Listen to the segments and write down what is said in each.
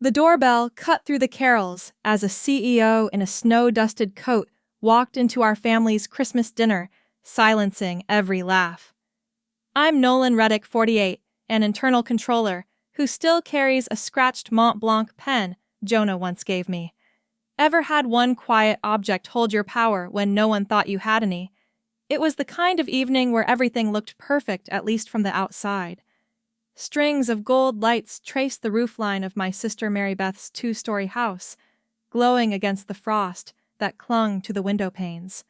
The doorbell cut through the carols as a CEO in a snow-dusted coat walked into our family's Christmas dinner, silencing every laugh. I'm Nolan Reddick, 48, an internal controller, who still carries a scratched Mont Blanc pen Jonah once gave me. Ever had one quiet object hold your power when no one thought you had any? It was the kind of evening where everything looked perfect, at least from the outside. Strings of gold lights traced the roofline of my sister Mary Beth's two-story house, glowing against the frost that clung to the window panes.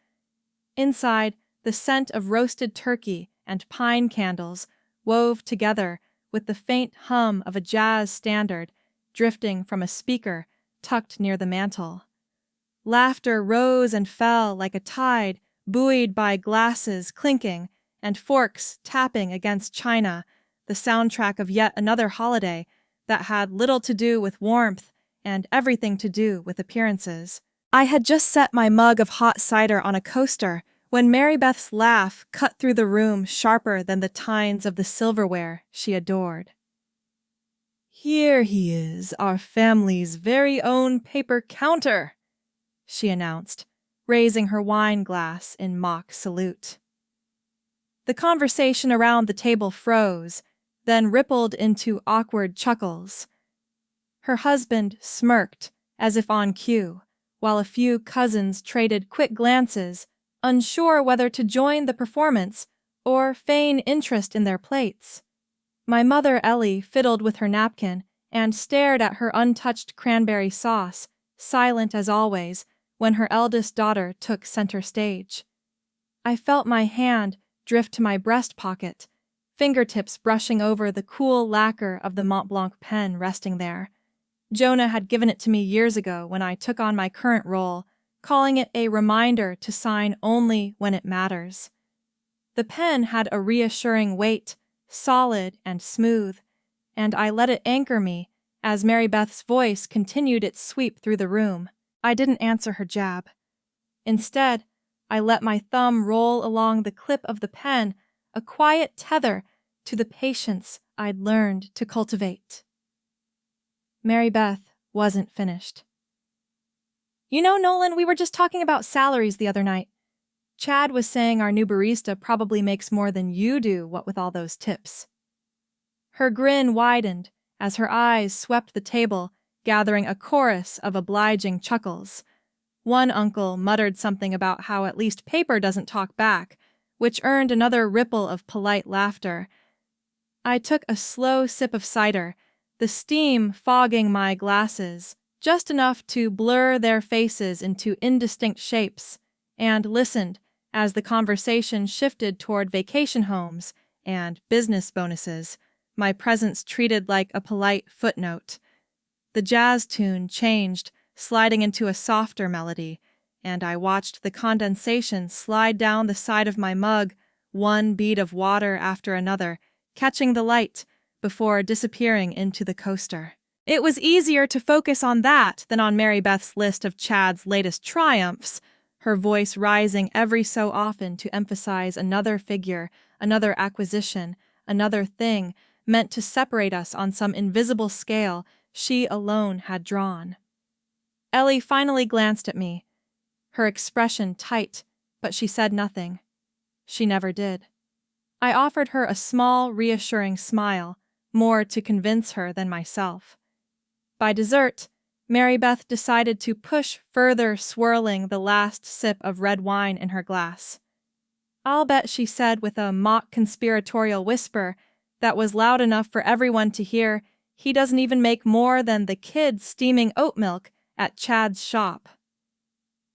Inside, the scent of roasted turkey and pine candles wove together with the faint hum of a jazz standard drifting from a speaker tucked near the mantel. Laughter rose and fell like a tide, buoyed by glasses clinking and forks tapping against china, the soundtrack of yet another holiday that had little to do with warmth and everything to do with appearances. I had just set my mug of hot cider on a coaster when Mary Beth's laugh cut through the room sharper than the tines of the silverware she adored. "Here he is, our family's very own paper counter," she announced, raising her wine glass in mock salute. The conversation around the table froze, then rippled into awkward chuckles. Her husband smirked, as if on cue, while a few cousins traded quick glances, unsure whether to join the performance or feign interest in their plates. My mother, Ellie, fiddled with her napkin and stared at her untouched cranberry sauce, silent as always, when her eldest daughter took center stage. I felt my hand drift to my breast pocket, fingertips brushing over the cool lacquer of the Mont Blanc pen resting there. Jonah had given it to me years ago when I took on my current role, calling it a reminder to sign only when it matters. The pen had a reassuring weight, solid and smooth, and I let it anchor me as Mary Beth's voice continued its sweep through the room. I didn't answer her jab. Instead, I let my thumb roll along the clip of the pen, a quiet tether to the patience I'd learned to cultivate. Mary Beth wasn't finished. "You know, Nolan, we were just talking about salaries the other night. Chad was saying our new barista probably makes more than you do, what with all those tips." Her grin widened as her eyes swept the table, gathering a chorus of obliging chuckles. One uncle muttered something about how at least paper doesn't talk back, which earned another ripple of polite laughter. I took a slow sip of cider, the steam fogging my glasses, just enough to blur their faces into indistinct shapes, and listened as the conversation shifted toward vacation homes and business bonuses, my presence treated like a polite footnote. The jazz tune changed, sliding into a softer melody, and I watched the condensation slide down the side of my mug, one bead of water after another, catching the light before disappearing into the coaster. It was easier to focus on that than on Mary Beth's list of Chad's latest triumphs, her voice rising every so often to emphasize another figure, another acquisition, another thing meant to separate us on some invisible scale she alone had drawn. Ellie finally glanced at me, her expression tight, but she said nothing. She never did. I offered her a small, reassuring smile, more to convince her than myself. By dessert, Mary Beth decided to push further, swirling the last sip of red wine in her glass. "I'll bet," she said with a mock conspiratorial whisper that was loud enough for everyone to hear, "he doesn't even make more than the kids steaming oat milk at Chad's shop."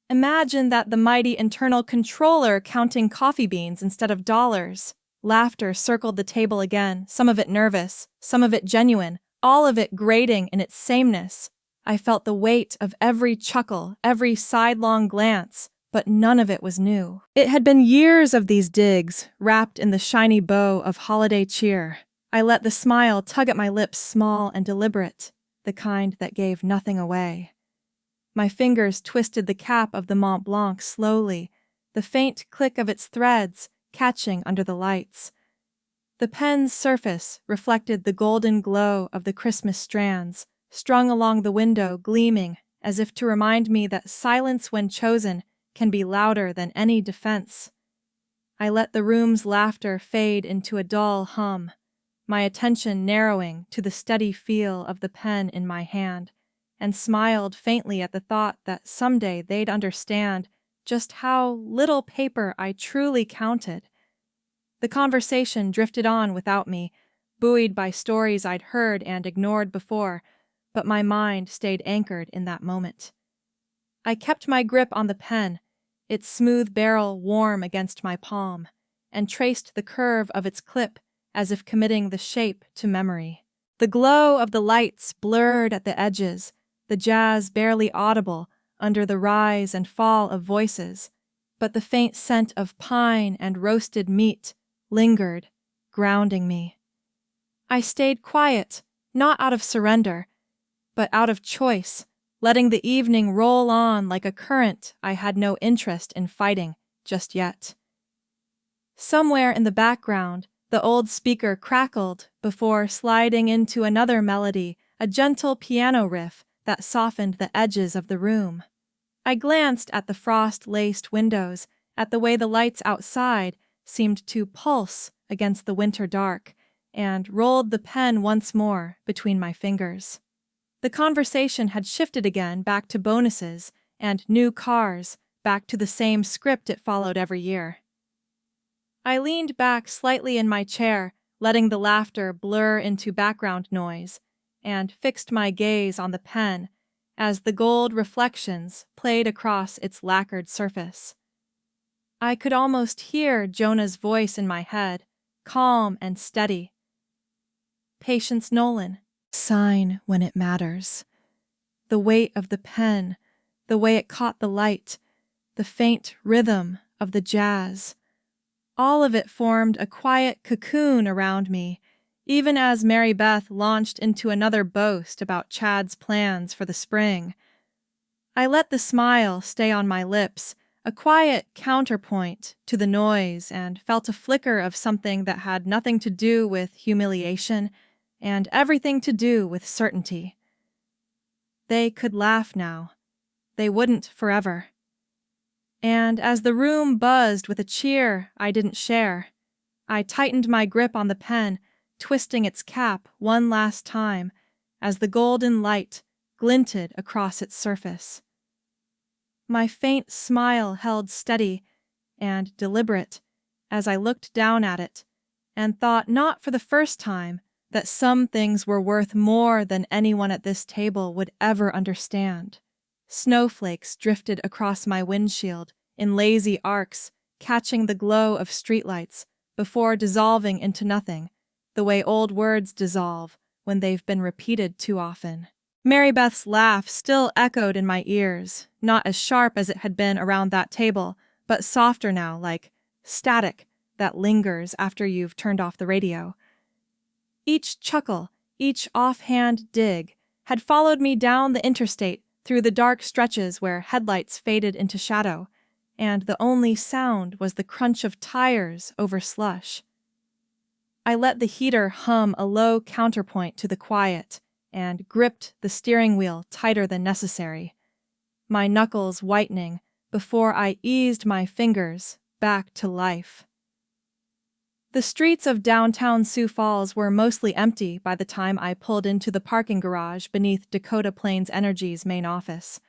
Imagine that the mighty internal controller counting coffee beans instead of dollars. Laughter circled the table again, some of it nervous, some of it genuine, all of it grating in its sameness. I felt the weight of every chuckle, every sidelong glance, but none of it was new. It had been years of these digs, wrapped in the shiny bow of holiday cheer. I let the smile tug at my lips, small and deliberate, the kind that gave nothing away. My fingers twisted the cap of the Mont Blanc slowly, the faint click of its threads catching under the lights. The pen's surface reflected the golden glow of the Christmas strands, strung along the window, gleaming as if to remind me that silence when chosen can be louder than any defense. I let the room's laughter fade into a dull hum, my attention narrowing to the steady feel of the pen in my hand, and smiled faintly at the thought that someday they'd understand just how little paper I truly counted. The conversation drifted on without me, buoyed by stories I'd heard and ignored before, but my mind stayed anchored in that moment. I kept my grip on the pen, its smooth barrel warm against my palm, and traced the curve of its clip as if committing the shape to memory. The glow of the lights blurred at the edges, the jazz barely audible under the rise and fall of voices, but the faint scent of pine and roasted meat lingered, grounding me. I stayed quiet, not out of surrender, but out of choice, letting the evening roll on like a current I had no interest in fighting just yet. Somewhere in the background, the old speaker crackled before sliding into another melody, a gentle piano riff that softened the edges of the room. I glanced at the frost-laced windows, at the way the lights outside seemed to pulse against the winter dark, and rolled the pen once more between my fingers. The conversation had shifted again back to bonuses and new cars, back to the same script it followed every year. I leaned back slightly in my chair, letting the laughter blur into background noise, and fixed my gaze on the pen as the gold reflections played across its lacquered surface. I could almost hear Jonah's voice in my head, calm and steady. Patience, Nolan. Sign when it matters. The weight of the pen, the way it caught the light, the faint rhythm of the jazz. All of it formed a quiet cocoon around me, even as Mary Beth launched into another boast about Chad's plans for the spring. I let the smile stay on my lips, a quiet counterpoint to the noise, and felt a flicker of something that had nothing to do with humiliation and everything to do with certainty. They could laugh now. They wouldn't forever. And as the room buzzed with a cheer I didn't share, I tightened my grip on the pen, twisting its cap one last time as the golden light glinted across its surface. My faint smile held steady and deliberate as I looked down at it and thought not for the first time that some things were worth more than anyone at this table would ever understand. Snowflakes drifted across my windshield in lazy arcs, catching the glow of streetlights before dissolving into nothing, the way old words dissolve when they've been repeated too often. Mary Beth's laugh still echoed in my ears, not as sharp as it had been around that table, but softer now, like static that lingers after you've turned off the radio. Each chuckle, each offhand dig, had followed me down the interstate through the dark stretches where headlights faded into shadow, and the only sound was the crunch of tires over slush. I let the heater hum a low counterpoint to the quiet, and gripped the steering wheel tighter than necessary, my knuckles whitening before I eased my fingers back to life. The streets of downtown Sioux Falls were mostly empty by the time I pulled into the parking garage beneath Dakota Plains Energy's main office.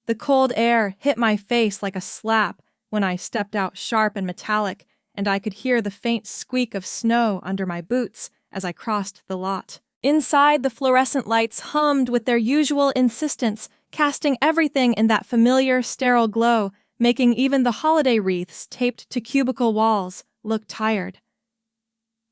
The cold air hit my face like a slap when I stepped out sharp and metallic, and I could hear the faint squeak of snow under my boots as I crossed the lot. Inside, the fluorescent lights hummed with their usual insistence, casting everything in that familiar, sterile glow, making even the holiday wreaths taped to cubicle walls look tired.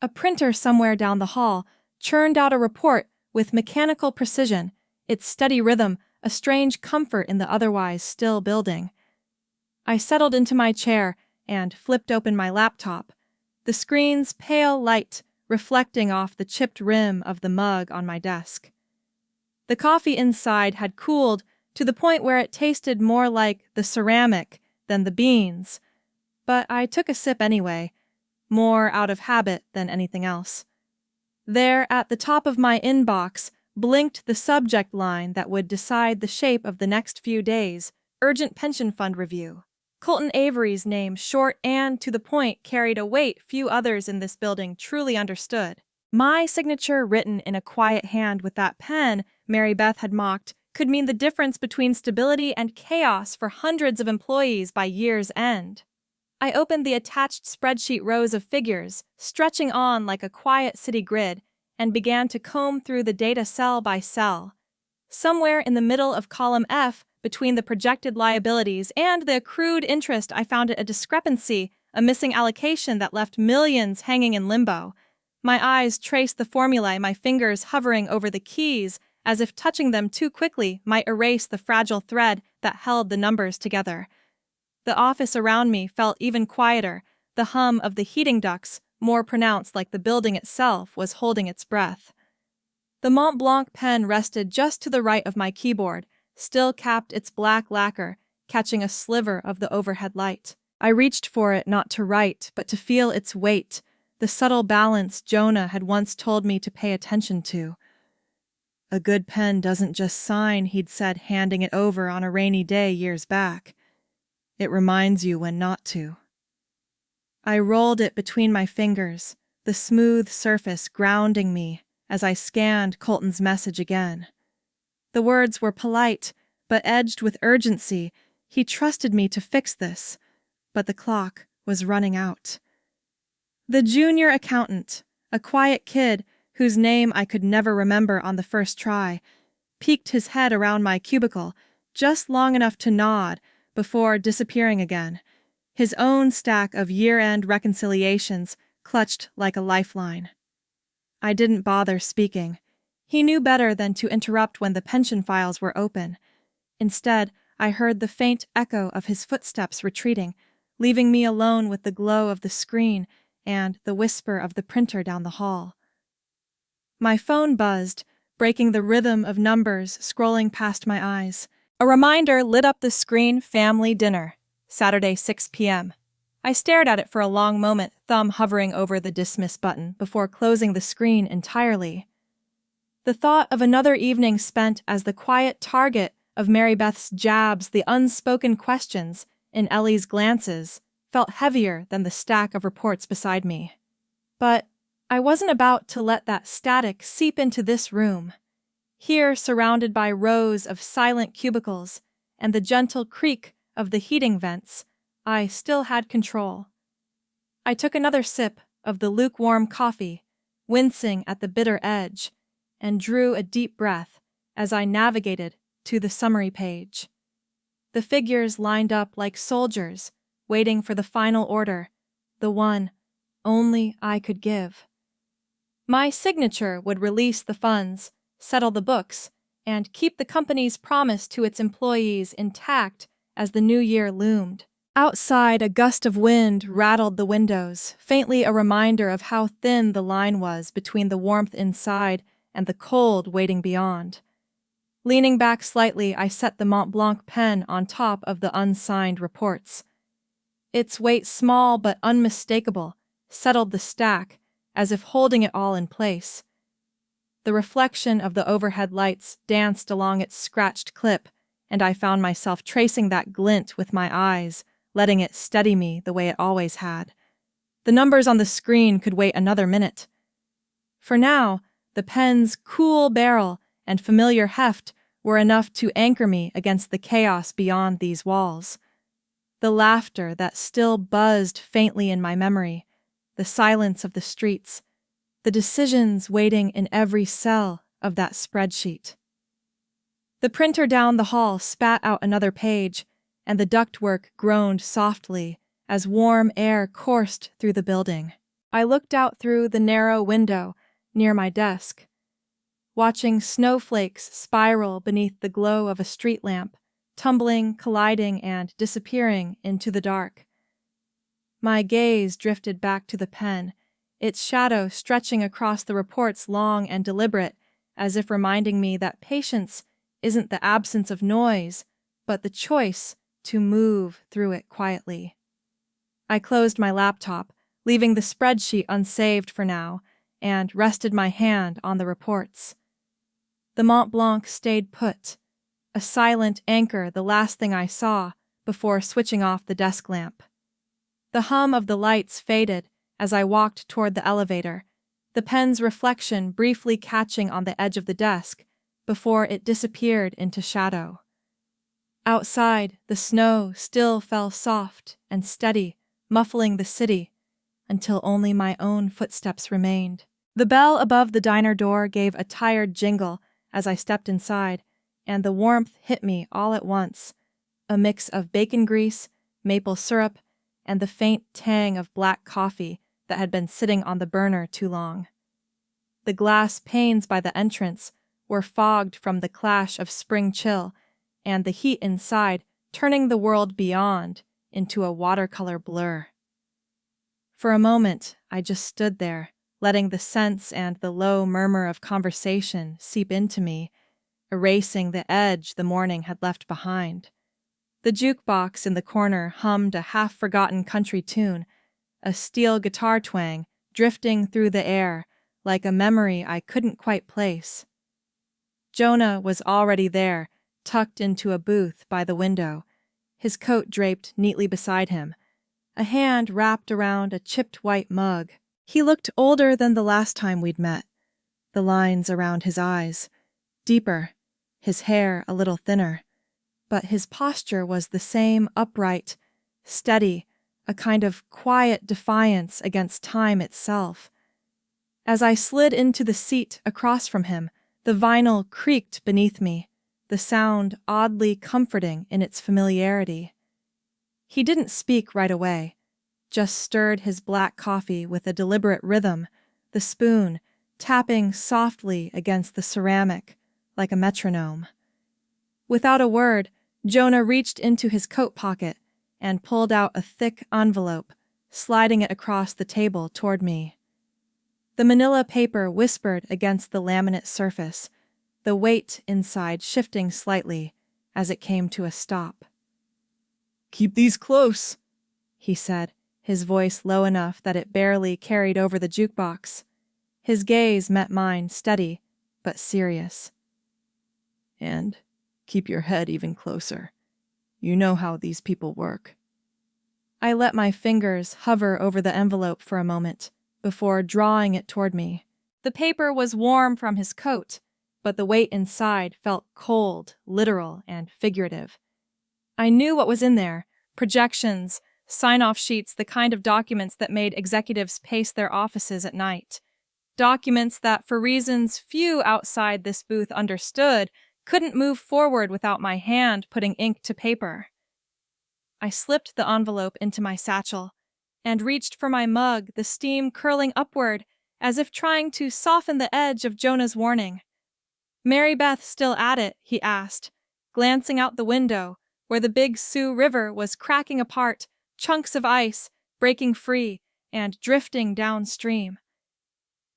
A printer somewhere down the hall churned out a report with mechanical precision, its steady rhythm a strange comfort in the otherwise still building. I settled into my chair and flipped open my laptop, the screen's pale light reflecting off the chipped rim of the mug on my desk. The coffee inside had cooled to the point where it tasted more like the ceramic than the beans, but I took a sip anyway, more out of habit than anything else. There, at the top of my inbox, blinked the subject line that would decide the shape of the next few days: urgent pension fund review. Colton Avery's name, short and to the point, carried a weight few others in this building truly understood. My signature, written in a quiet hand with that pen Mary Beth had mocked, could mean the difference between stability and chaos for hundreds of employees by year's end. I opened the attached spreadsheet rows of figures, stretching on like a quiet city grid, and began to comb through the data cell by cell. Somewhere in the middle of column F, between the projected liabilities and the accrued interest, I found a discrepancy, a missing allocation that left millions hanging in limbo. My eyes traced the formulae, my fingers hovering over the keys, as if touching them too quickly might erase the fragile thread that held the numbers together. The office around me felt even quieter, the hum of the heating ducts more pronounced, like the building itself was holding its breath. The Mont Blanc pen rested just to the right of my keyboard, still capped its black lacquer, catching a sliver of the overhead light. I reached for it not to write, but to feel its weight, the subtle balance Jonah had once told me to pay attention to. "A good pen doesn't just sign," he'd said, handing it over on a rainy day years back. "It reminds you when not to." I rolled it between my fingers, the smooth surface grounding me as I scanned Colton's message again. The words were polite, but edged with urgency. He trusted me to fix this, but the clock was running out. The junior accountant, a quiet kid whose name I could never remember on the first try, peeked his head around my cubicle, just long enough to nod before disappearing again, his own stack of year-end reconciliations clutched like a lifeline. I didn't bother speaking. He knew better than to interrupt when the pension files were open. Instead, I heard the faint echo of his footsteps retreating, leaving me alone with the glow of the screen and the whisper of the printer down the hall. My phone buzzed, breaking the rhythm of numbers scrolling past my eyes. A reminder lit up the screen: family dinner, Saturday 6 p.m. I stared at it for a long moment, thumb hovering over the dismiss button, before closing the screen entirely. The thought of another evening spent as the quiet target of Mary Beth's jabs, the unspoken questions in Ellie's glances, felt heavier than the stack of reports beside me. But I wasn't about to let that static seep into this room. Here, surrounded by rows of silent cubicles and the gentle creak of the heating vents, I still had control. I took another sip of the lukewarm coffee, wincing at the bitter edge, and drew a deep breath as I navigated to the summary page. The figures lined up like soldiers, waiting for the final order, the one only I could give. My signature would release the funds, settle the books, and keep the company's promise to its employees intact as the new year loomed. Outside, a gust of wind rattled the windows, faintly a reminder of how thin the line was between the warmth inside and the cold waiting beyond. Leaning back slightly, I set the Mont Blanc pen on top of the unsigned reports. Its weight, small but unmistakable, settled the stack, as if holding it all in place. The reflection of the overhead lights danced along its scratched clip, and I found myself tracing that glint with my eyes, letting it steady me the way it always had. The numbers on the screen could wait another minute. For now, the pen's cool barrel and familiar heft were enough to anchor me against the chaos beyond these walls. The laughter that still buzzed faintly in my memory, the silence of the streets, the decisions waiting in every cell of that spreadsheet. The printer down the hall spat out another page, and the ductwork groaned softly as warm air coursed through the building. I looked out through the narrow window near my desk, watching snowflakes spiral beneath the glow of a street lamp, tumbling, colliding, and disappearing into the dark. My gaze drifted back to the pen, its shadow stretching across the reports, long and deliberate, as if reminding me that patience isn't the absence of noise, but the choice to move through it quietly. I closed my laptop, leaving the spreadsheet unsaved for now, and rested my hand on the reports. The Mont Blanc stayed put, a silent anchor, the last thing I saw before switching off the desk lamp. The hum of the lights faded as I walked toward the elevator, the pen's reflection briefly catching on the edge of the desk before it disappeared into shadow. Outside, the snow still fell soft and steady, muffling the city, until only my own footsteps remained. The bell above the diner door gave a tired jingle as I stepped inside, and the warmth hit me all at once, a mix of bacon grease, maple syrup, and the faint tang of black coffee that had been sitting on the burner too long. The glass panes by the entrance were fogged from the clash of spring chill, and the heat inside turning the world beyond into a watercolor blur. For a moment, I just stood there, letting the scents and the low murmur of conversation seep into me, erasing the edge the morning had left behind. The jukebox in the corner hummed a half-forgotten country tune, a steel guitar twang drifting through the air like a memory I couldn't quite place. Jonah was already there, tucked into a booth by the window, his coat draped neatly beside him, a hand wrapped around a chipped white mug. He looked older than the last time we'd met, the lines around his eyes deeper, his hair a little thinner, but his posture was the same, upright, steady, a kind of quiet defiance against time itself. As I slid into the seat across from him, the vinyl creaked beneath me, the sound oddly comforting in its familiarity. He didn't speak right away, just stirred his black coffee with a deliberate rhythm, the spoon tapping softly against the ceramic like a metronome. Without a word, Jonah reached into his coat pocket and pulled out a thick envelope, sliding it across the table toward me. The manila paper whispered against the laminate surface, the weight inside shifting slightly as it came to a stop. "Keep these close," he said, his voice low enough that it barely carried over the jukebox. His gaze met mine, steady but serious. "And keep your head even closer. You know how these people work." I let my fingers hover over the envelope for a moment before drawing it toward me. The paper was warm from his coat, but the weight inside felt cold, literal, and figurative. I knew what was in there: projections, sign-off sheets, the kind of documents that made executives pace their offices at night. Documents that, for reasons few outside this booth understood, couldn't move forward without my hand putting ink to paper. I slipped the envelope into my satchel and reached for my mug, the steam curling upward as if trying to soften the edge of Jonah's warning. "Mary Beth still at it?" he asked, glancing out the window where the Big Sioux River was cracking apart, chunks of ice breaking free and drifting downstream.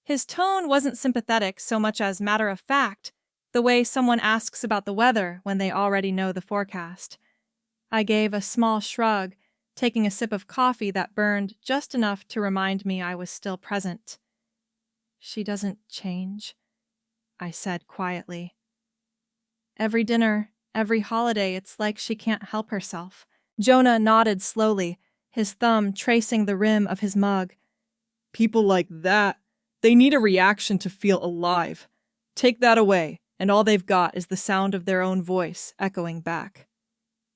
His tone wasn't sympathetic so much as matter-of-fact, the way someone asks about the weather when they already know the forecast. I gave a small shrug, taking a sip of coffee that burned just enough to remind me I was still present. "She doesn't change," I said quietly. "Every dinner, every holiday, it's like she can't help herself." Jonah nodded slowly, his thumb tracing the rim of his mug. "People like that, they need a reaction to feel alive. Take that away, and all they've got is the sound of their own voice echoing back."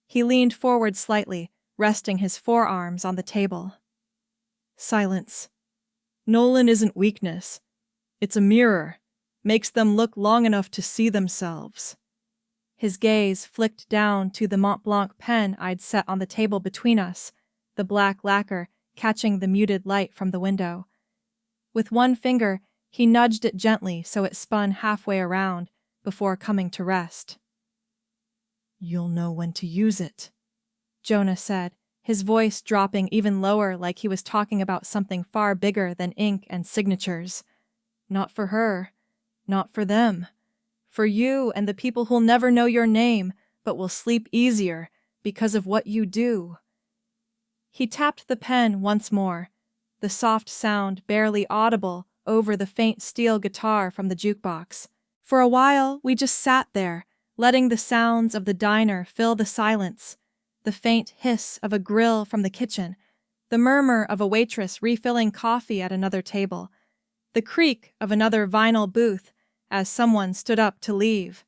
He leaned forward slightly, resting his forearms on the table. Silence. Nolan isn't weakness. It's a mirror. Makes them look long enough to see themselves. His gaze flicked down to the Mont Blanc pen I'd set on the table between us, the black lacquer catching the muted light from the window. With one finger, he nudged it gently so it spun halfway around before coming to rest. "You'll know when to use it," Jonah said, his voice dropping even lower like he was talking about something far bigger than ink and signatures. "Not for her. Not for them. For you and the people who'll never know your name, but will sleep easier because of what you do." He tapped the pen once more, the soft sound barely audible over the faint steel guitar from the jukebox. For a while, we just sat there, letting the sounds of the diner fill the silence, the faint hiss of a grill from the kitchen, the murmur of a waitress refilling coffee at another table, the creak of another vinyl booth as someone stood up to leave.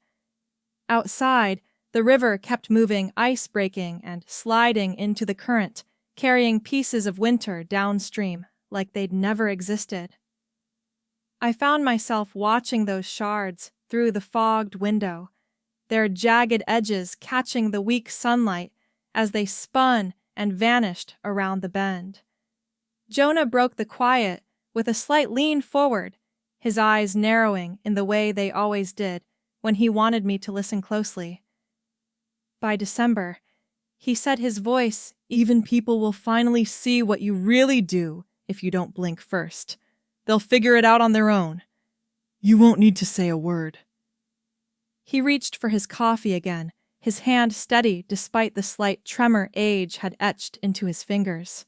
Outside, the river kept moving, ice-breaking and sliding into the current, carrying pieces of winter downstream like they'd never existed. I found myself watching those shards through the fogged window, their jagged edges catching the weak sunlight as they spun and vanished around the bend. Jonah broke the quiet with a slight lean forward, his eyes narrowing in the way they always did when he wanted me to listen closely. By December, he said, his voice, Even people will finally see what you really do if you don't blink first. They'll figure it out on their own. You won't need to say a word. He reached for his coffee again, his hand steady despite the slight tremor age had etched into his fingers.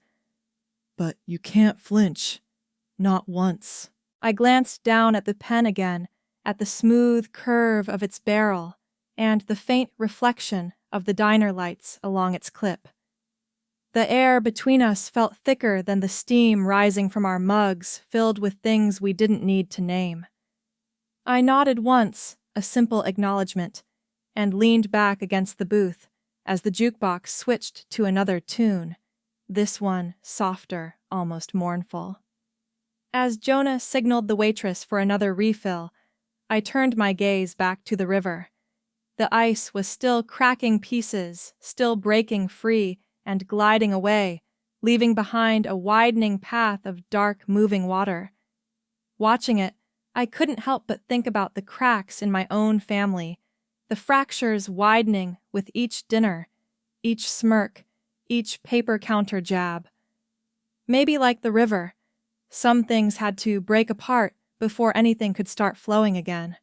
But you can't flinch. Not once. I glanced down at the pen again, at the smooth curve of its barrel, and the faint reflection of the diner lights along its clip. The air between us felt thicker than the steam rising from our mugs filled with things we didn't need to name. I nodded once, a simple acknowledgement, and leaned back against the booth as the jukebox switched to another tune, this one softer, almost mournful. As Jonah signaled the waitress for another refill, I turned my gaze back to the river. The ice was still cracking pieces, still breaking free and gliding away, leaving behind a widening path of dark, moving water. Watching it, I couldn't help but think about the cracks in my own family, the fractures widening with each dinner, each smirk, each paper counter jab. Maybe like the river, some things had to break apart before anything could start flowing again.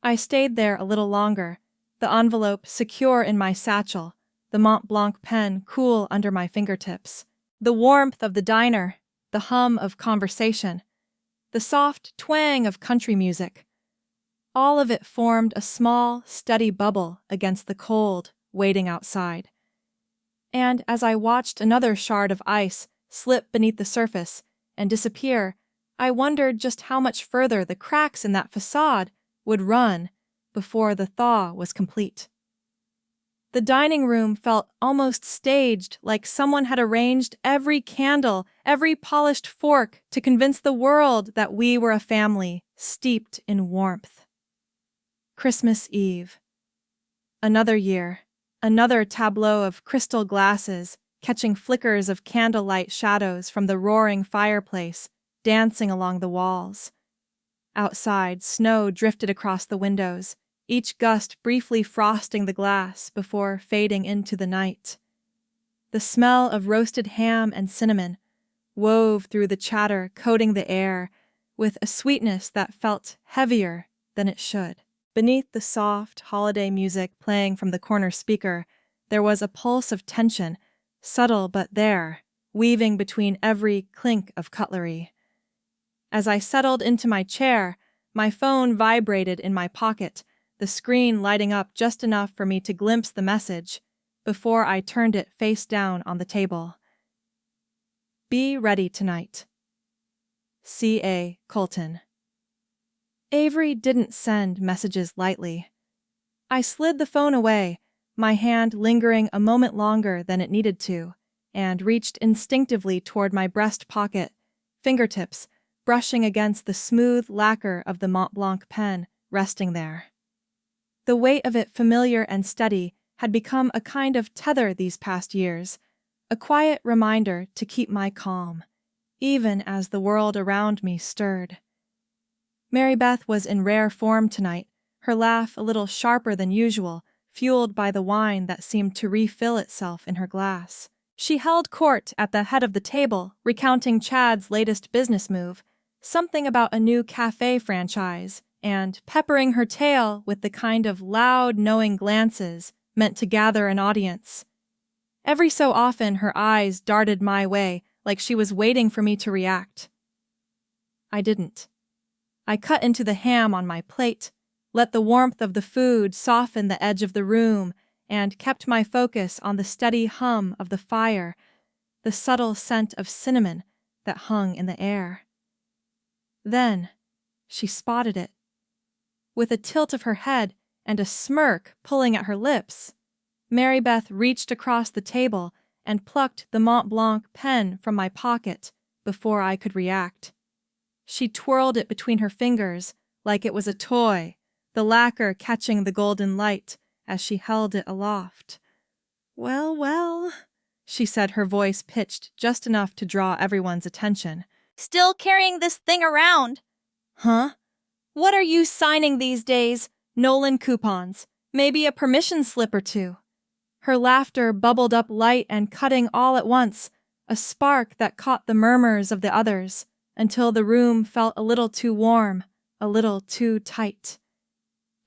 I stayed there a little longer, the envelope secure in my satchel, the Mont Blanc pen cool under my fingertips, the warmth of the diner, the hum of conversation, the soft twang of country music. All of it formed a small, steady bubble against the cold waiting outside. And as I watched another shard of ice slip beneath the surface and disappear, I wondered just how much further the cracks in that facade would run before the thaw was complete. The dining room felt almost staged, like someone had arranged every candle, every polished fork to convince the world that we were a family steeped in warmth. Christmas Eve. Another year, another tableau of crystal glasses catching flickers of candlelight shadows from the roaring fireplace dancing along the walls. Outside, snow drifted across the windows, each gust briefly frosting the glass before fading into the night. The smell of roasted ham and cinnamon wove through the chatter coating the air with a sweetness that felt heavier than it should. Beneath the soft holiday music playing from the corner speaker, there was a pulse of tension, subtle but there, weaving between every clink of cutlery. As I settled into my chair, my phone vibrated in my pocket, the screen lighting up just enough for me to glimpse the message before I turned it face down on the table. Be ready tonight. C.A. Colton. Avery didn't send messages lightly. I slid the phone away, my hand lingering a moment longer than it needed to, and reached instinctively toward my breast pocket, fingertips brushing against the smooth lacquer of the Mont Blanc pen resting there. The weight of it, familiar and steady, had become a kind of tether these past years, a quiet reminder to keep my calm, even as the world around me stirred. Mary Beth was in rare form tonight, her laugh a little sharper than usual, fueled by the wine that seemed to refill itself in her glass. She held court at the head of the table, recounting Chad's latest business move, something about a new cafe franchise, and peppering her tale with the kind of loud, knowing glances meant to gather an audience. Every so often her eyes darted my way like she was waiting for me to react. I didn't. I cut into the ham on my plate, let the warmth of the food soften the edge of the room, and kept my focus on the steady hum of the fire, the subtle scent of cinnamon that hung in the air. Then she spotted it. With a tilt of her head and a smirk pulling at her lips, Mary Beth reached across the table and plucked the Mont Blanc pen from my pocket before I could react. She twirled it between her fingers like it was a toy, the lacquer catching the golden light as she held it aloft. "Well, well," she said, her voice pitched just enough to draw everyone's attention. "Still carrying this thing around?" "Huh? What are you signing these days? Nolan coupons. Maybe a permission slip or two." Her laughter bubbled up light and cutting all at once, a spark that caught the murmurs of the others, until the room felt a little too warm, a little too tight.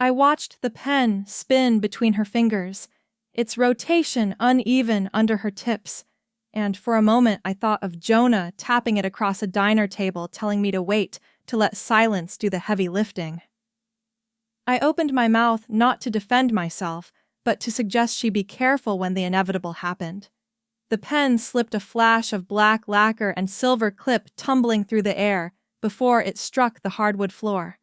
I watched the pen spin between her fingers, its rotation uneven under her tips, and for a moment I thought of Jonah tapping it across a diner table, telling me to wait, to let silence do the heavy lifting. I opened my mouth not to defend myself, but to suggest she be careful when the inevitable happened. The pen slipped a flash of black lacquer and silver clip tumbling through the air before it struck the hardwood floor.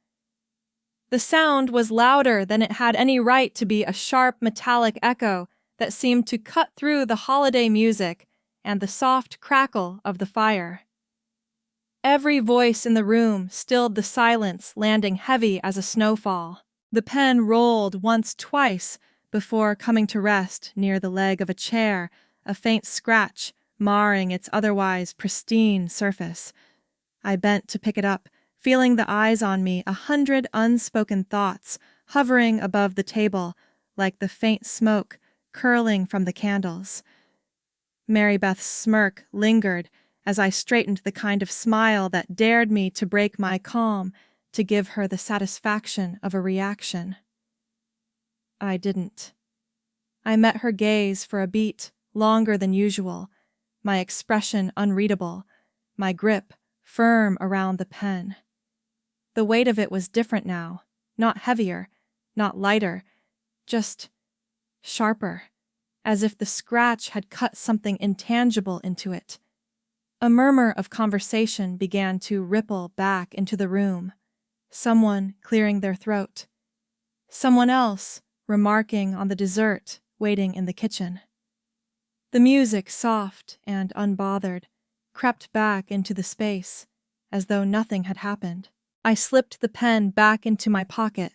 The sound was louder than it had any right to be, a sharp metallic echo that seemed to cut through the holiday music and the soft crackle of the fire. Every voice in the room stilled the silence, landing heavy as a snowfall. The pen rolled once, twice, before coming to rest near the leg of a chair, a faint scratch marring its otherwise pristine surface. I bent to pick it up, feeling the eyes on me, 100 unspoken thoughts hovering above the table like the faint smoke curling from the candles. Mary Beth's smirk lingered as I straightened, the kind of smile that dared me to break my calm, to give her the satisfaction of a reaction. I didn't. I met her gaze for a beat, longer than usual, my expression unreadable, my grip firm around the pen. The weight of it was different now, not heavier, not lighter, just sharper, as if the scratch had cut something intangible into it. A murmur of conversation began to ripple back into the room, someone clearing their throat, someone else remarking on the dessert waiting in the kitchen. The music, soft and unbothered, crept back into the space, as though nothing had happened. I slipped the pen back into my pocket,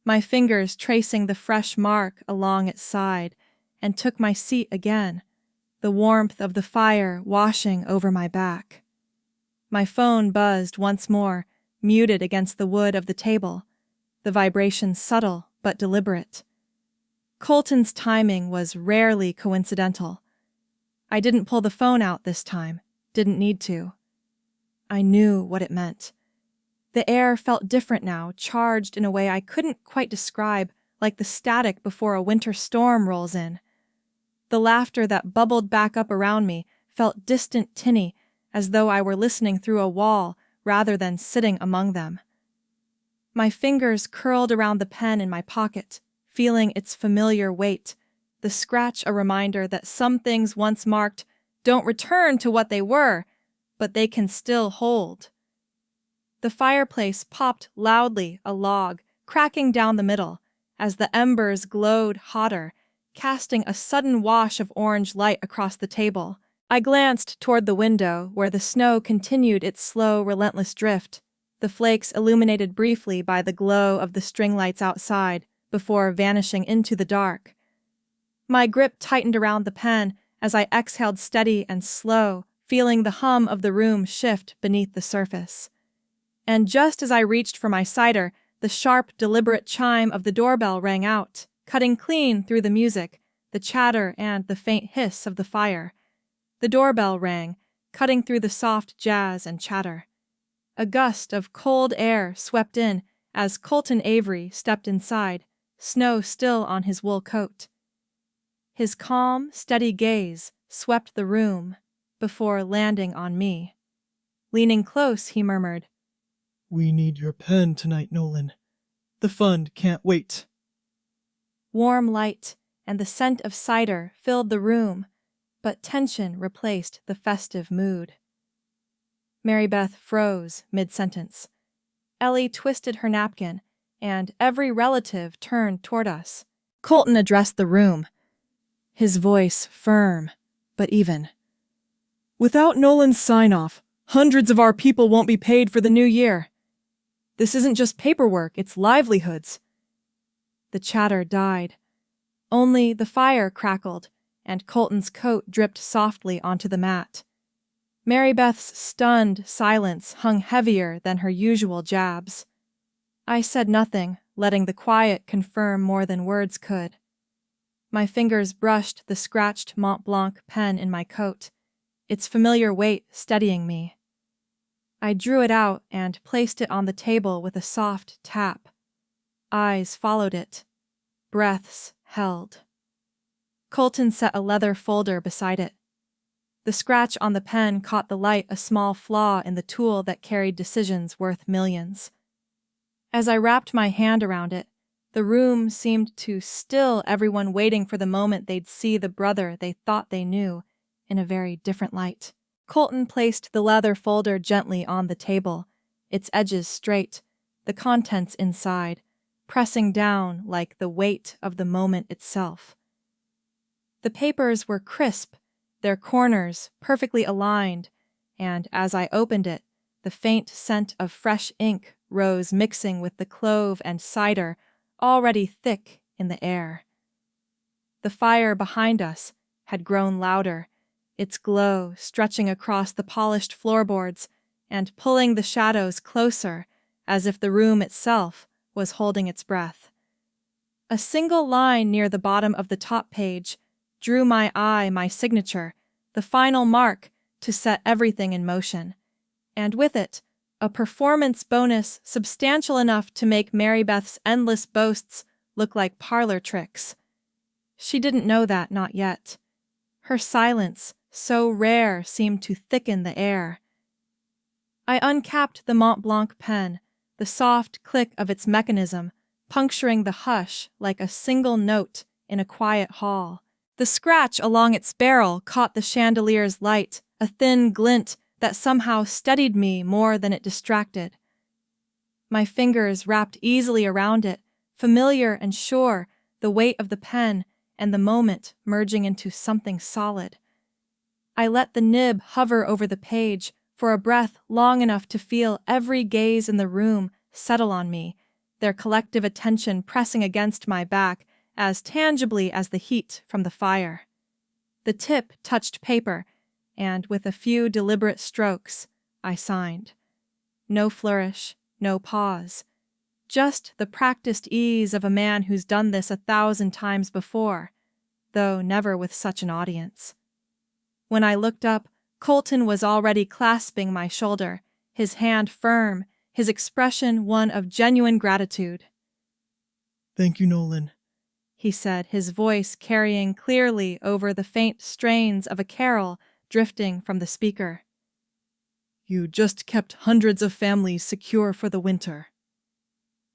my fingers tracing the fresh mark along its side, and took my seat again, the warmth of the fire washing over my back. My phone buzzed once more, muted against the wood of the table, the vibration subtle but deliberate. Colton's timing was rarely coincidental. I didn't pull the phone out this time, didn't need to. I knew what it meant. The air felt different now, charged in a way I couldn't quite describe, like the static before a winter storm rolls in. The laughter that bubbled back up around me felt distant, tinny, as though I were listening through a wall rather than sitting among them. My fingers curled around the pen in my pocket, feeling its familiar weight, the scratch a reminder that some things once marked don't return to what they were, but they can still hold. The fireplace popped loudly, a log, cracking down the middle, as the embers glowed hotter, casting a sudden wash of orange light across the table. I glanced toward the window, where the snow continued its slow, relentless drift, the flakes illuminated briefly by the glow of the string lights outside, before vanishing into the dark. My grip tightened around the pen as I exhaled steady and slow, feeling the hum of the room shift beneath the surface. And just as I reached for my cider, the sharp, deliberate chime of the doorbell rang out, cutting clean through the music, the chatter, and the faint hiss of the fire. The doorbell rang, cutting through the soft jazz and chatter. A gust of cold air swept in as Colton Avery stepped inside, snow still on his wool coat. His calm, steady gaze swept the room before landing on me. Leaning close, he murmured, We need your pen tonight, Nolan. The fund can't wait. Warm light and the scent of cider filled the room, but tension replaced the festive mood. Mary Beth froze mid-sentence. Ellie twisted her napkin, and every relative turned toward us. Colton addressed the room, his voice firm but even. Without Nolan's sign-off, hundreds of our people won't be paid for the new year. This isn't just paperwork, it's livelihoods. The chatter died. Only the fire crackled, and Colton's coat dripped softly onto the mat. Mary Beth's stunned silence hung heavier than her usual jabs. I said nothing, letting the quiet confirm more than words could. My fingers brushed the scratched Mont Blanc pen in my coat, its familiar weight steadying me. I drew it out and placed it on the table with a soft tap. Eyes followed it. Breaths held. Colton set a leather folder beside it. The scratch on the pen caught the light a small flaw in the tool that carried decisions worth millions. As I wrapped my hand around it, the room seemed to still, everyone waiting for the moment they'd see the brother they thought they knew in a very different light. Colton placed the leather folder gently on the table, its edges straight, the contents inside, pressing down like the weight of the moment itself. The papers were crisp, their corners perfectly aligned, and as I opened it, the faint scent of fresh ink rose mixing with the clove and cider already thick in the air. The fire behind us had grown louder, its glow stretching across the polished floorboards and pulling the shadows closer as if the room itself was holding its breath. A single line near the bottom of the top page drew my eye my signature, the final mark to set everything in motion, and with it, a performance bonus substantial enough to make Mary Beth's endless boasts look like parlor tricks. She didn't know that, not yet. Her silence, so rare, seemed to thicken the air. I uncapped the Mont Blanc pen, the soft click of its mechanism puncturing the hush like a single note in a quiet hall. The scratch along its barrel caught the chandelier's light, a thin glint that somehow steadied me more than it distracted. My fingers wrapped easily around it, familiar and sure, the weight of the pen and the moment merging into something solid. I let the nib hover over the page for a breath long enough to feel every gaze in the room settle on me, their collective attention pressing against my back as tangibly as the heat from the fire. The tip touched paper, and with a few deliberate strokes, I signed. No flourish, no pause. Just the practiced ease of a man who's done this 1,000 times before, though never with such an audience. When I looked up, Colton was already clasping my shoulder, his hand firm, his expression one of genuine gratitude. "Thank you, Nolan," he said, his voice carrying clearly over the faint strains of a carol drifting from the speaker. "You just kept hundreds of families secure for the winter."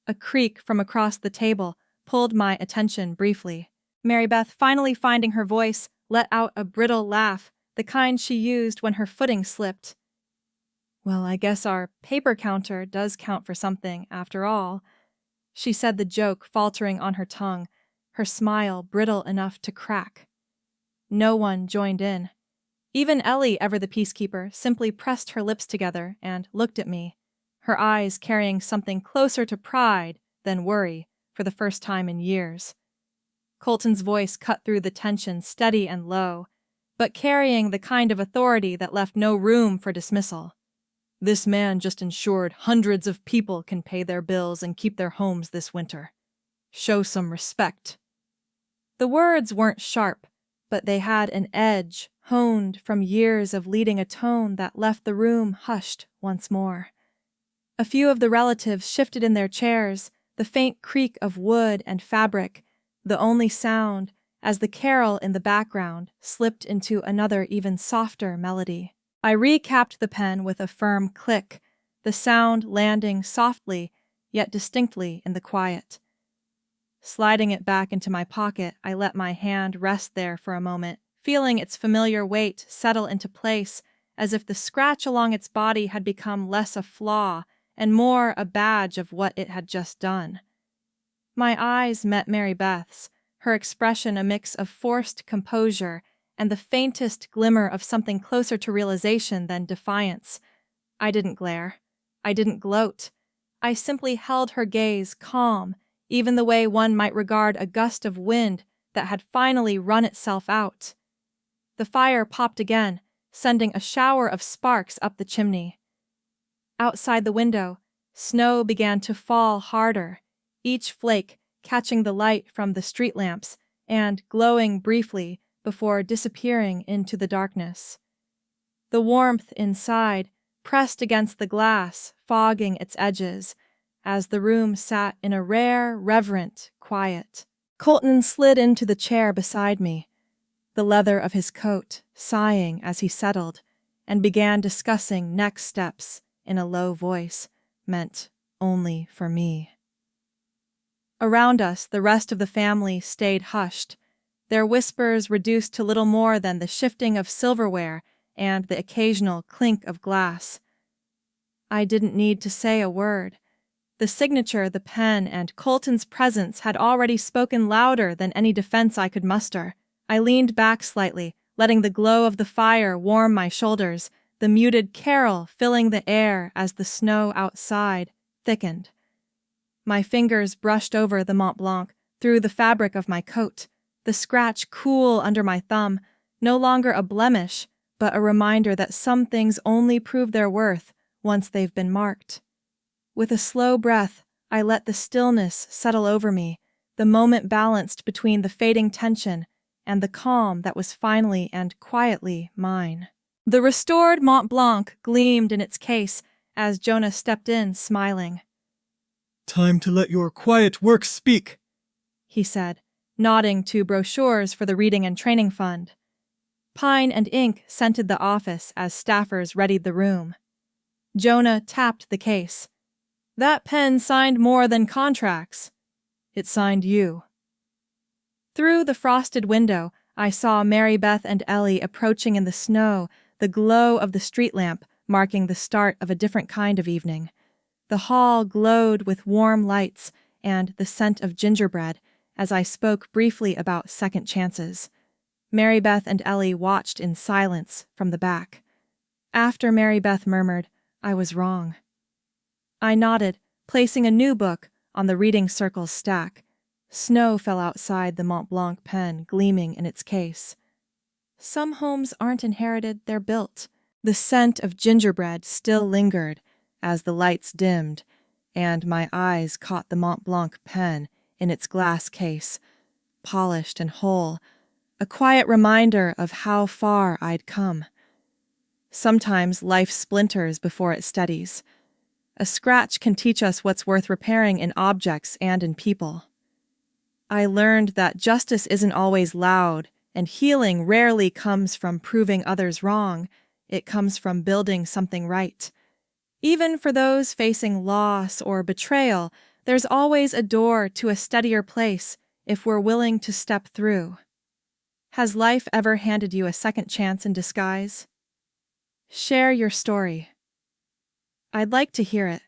A creak from across the table pulled my attention briefly. Mary Beth, finally finding her voice, let out a brittle laugh, the kind she used when her footing slipped. "Well, I guess our paper counter does count for something, after all," she said, the joke faltering on her tongue, her smile brittle enough to crack. No one joined in. Even Ellie, ever the peacekeeper, simply pressed her lips together and looked at me, her eyes carrying something closer to pride than worry for the first time in years. Colton's voice cut through the tension, steady and low, but carrying the kind of authority that left no room for dismissal. "This man just ensured hundreds of people can pay their bills and keep their homes this winter. Show some respect." The words weren't sharp, but they had an edge, honed from years of leading a tone that left the room hushed once more. A few of the relatives shifted in their chairs, the faint creak of wood and fabric, the only sound, as the carol in the background slipped into another even softer melody. I recapped the pen with a firm click, the sound landing softly yet distinctly in the quiet. Sliding it back into my pocket, I let my hand rest there for a moment, feeling its familiar weight settle into place as if the scratch along its body had become less a flaw and more a badge of what it had just done. My eyes met Mary Beth's, her expression a mix of forced composure and the faintest glimmer of something closer to realization than defiance. I didn't glare. I didn't gloat. I simply held her gaze calm, even the way one might regard a gust of wind that had finally run itself out. The fire popped again, sending a shower of sparks up the chimney. Outside the window, snow began to fall harder, each flake catching the light from the street lamps and glowing briefly before disappearing into the darkness. The warmth inside pressed against the glass, fogging its edges, as the room sat in a rare, reverent quiet. Colton slid into the chair beside me, the leather of his coat sighing as he settled, and began discussing next steps in a low voice, meant only for me. Around us, the rest of the family stayed hushed, their whispers reduced to little more than the shifting of silverware and the occasional clink of glass. I didn't need to say a word. The signature, the pen, and Colton's presence had already spoken louder than any defense I could muster. I leaned back slightly, letting the glow of the fire warm my shoulders, the muted carol filling the air as the snow outside thickened. My fingers brushed over the Mont Blanc, through the fabric of my coat, the scratch cool under my thumb, no longer a blemish, but a reminder that some things only prove their worth once they've been marked. With a slow breath, I let the stillness settle over me, the moment balanced between the fading tension and the calm that was finally and quietly mine. The restored Mont Blanc gleamed in its case as Jonah stepped in, smiling. "Time to let your quiet work speak," he said, nodding to brochures for the Reading and Training Fund. Pine and ink scented the office as staffers readied the room. Jonah tapped the case. "That pen signed more than contracts. It signed you." Through the frosted window, I saw Mary Beth and Ellie approaching in the snow, the glow of the street lamp marking the start of a different kind of evening. The hall glowed with warm lights and the scent of gingerbread as I spoke briefly about second chances. Mary Beth and Ellie watched in silence from the back. After Mary Beth murmured, "I was wrong," I nodded, placing a new book on the reading circle's stack. Snow fell outside the Mont Blanc pen, gleaming in its case. Some homes aren't inherited, they're built. The scent of gingerbread still lingered as the lights dimmed, and my eyes caught the Mont Blanc pen in its glass case, polished and whole, a quiet reminder of how far I'd come. Sometimes life splinters before it steadies. A scratch can teach us what's worth repairing in objects and in people. I learned that justice isn't always loud, and healing rarely comes from proving others wrong. It comes from building something right. Even for those facing loss or betrayal, there's always a door to a steadier place if we're willing to step through. Has life ever handed you a second chance in disguise? Share your story. I'd like to hear it.